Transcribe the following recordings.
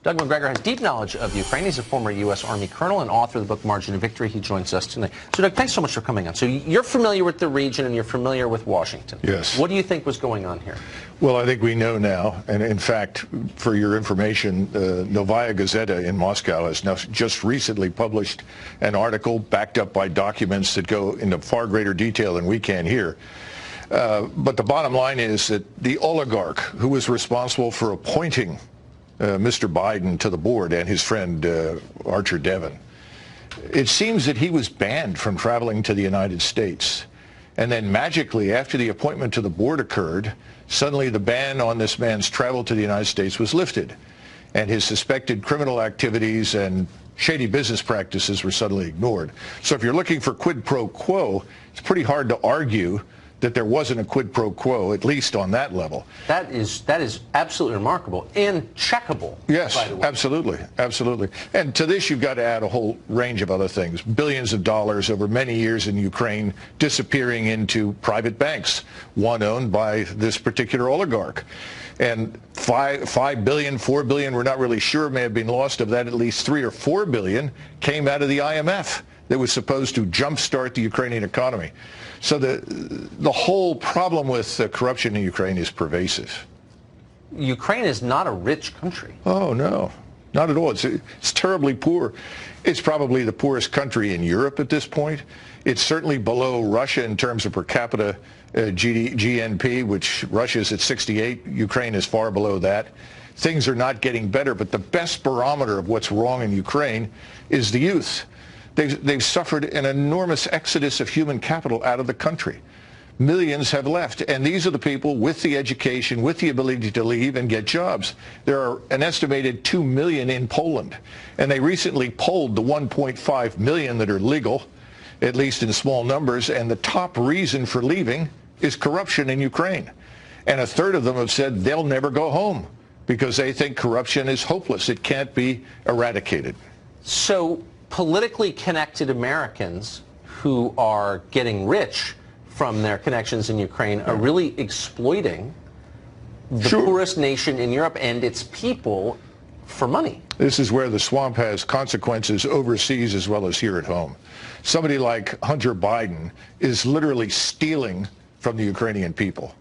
Doug McGregor has deep knowledge of Ukraine. He's a former U.S. Army colonel and author of the book Margin of Victory. He joins us tonight. So, Doug, thanks so much for coming on. So you're familiar with the region and you're familiar with Washington. Yes. What do you think was going on here? Well, I think we know now, and in fact, for your information, Novaya Gazeta in Moscow has now just recently published an article backed up by documents that go into far greater detail than we can here. But the bottom line is that the oligarch who was responsible for appointing Mr. Biden to the board and his friend Archer Devon, it seems that he was banned from traveling to the United States. And then magically, after the appointment to the board occurred, suddenly the ban on this man's travel to the United States was lifted. And his suspected criminal activities and shady business practices were suddenly ignored. So if you're looking for quid pro quo, it's pretty hard to argue that there wasn't a quid pro quo, at least on that level. That is absolutely remarkable and checkable. Yes, by the way. absolutely, absolutely. And to this, you've got to add a whole range of other things. Billions of dollars over many years in Ukraine disappearing into private banks, one owned by this particular oligarch. And $5 billion, $4 billion, we're not really sure, may have been lost. Of that, at least $3 or $4 billion came out of the IMF that was supposed to jumpstart the Ukrainian economy. So the whole problem with corruption in Ukraine is pervasive. Ukraine is not a rich country. Oh, no, not at all. It's terribly poor. It's probably the poorest country in Europe at this point. It's certainly below Russia in terms of per capita GNP, which Russia's at 68. Ukraine is far below that. Things are not getting better, but the best barometer of what's wrong in Ukraine is the youth. They've suffered an enormous exodus of human capital out of the country. Millions have left, and these are the people with the education, with the ability to leave and get jobs. There are an estimated 2 million in Poland, and they recently polled the 1.5 million that are legal, at least in small numbers, and the top reason for leaving is corruption in Ukraine. And a third of them have said they'll never go home because they think corruption is hopeless. It can't be eradicated. So politically connected Americans who are getting rich from their connections in Ukraine are really exploiting the poorest nation in Europe and its people for money. This is where the swamp has consequences overseas as well as here at home. Somebody like Hunter Biden is literally stealing from the Ukrainian people.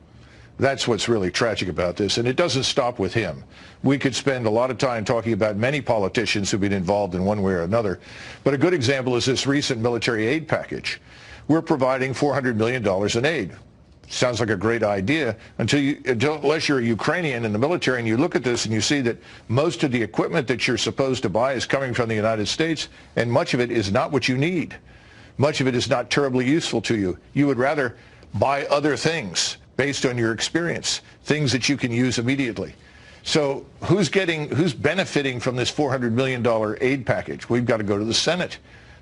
That's what's really tragic about this, and it doesn't stop with him. We could spend a lot of time talking about many politicians who've been involved in one way or another, but a good example is this recent military aid package. We're providing $400 million in aid. Sounds like a great idea unless you're a Ukrainian in the military and you look at this and you see that most of the equipment that you're supposed to buy is coming from the United States, and much of it is not what you need. Much of it is not terribly useful to you. You would rather buy other things based on your experience, things that you can use immediately. So who's benefiting from this $400 million aid package? We've got to go to the Senate.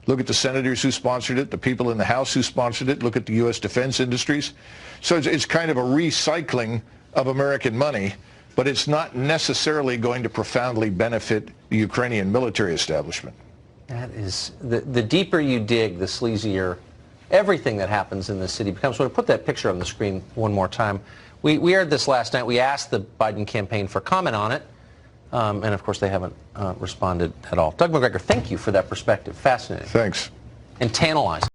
Look at the senators who sponsored it, the people in the House who sponsored it. Look at the U.S. defense industries. So it's kind of a recycling of American money, but it's not necessarily going to profoundly benefit the Ukrainian military establishment. That is, the deeper you dig, the sleazier everything that happens in this city becomes. So to put that picture on the screen one more time, we aired this last night. We asked the Biden campaign for comment on it, and of course they haven't responded at all. Doug McGregor, thank you for that perspective. Fascinating. Thanks. And tantalizing.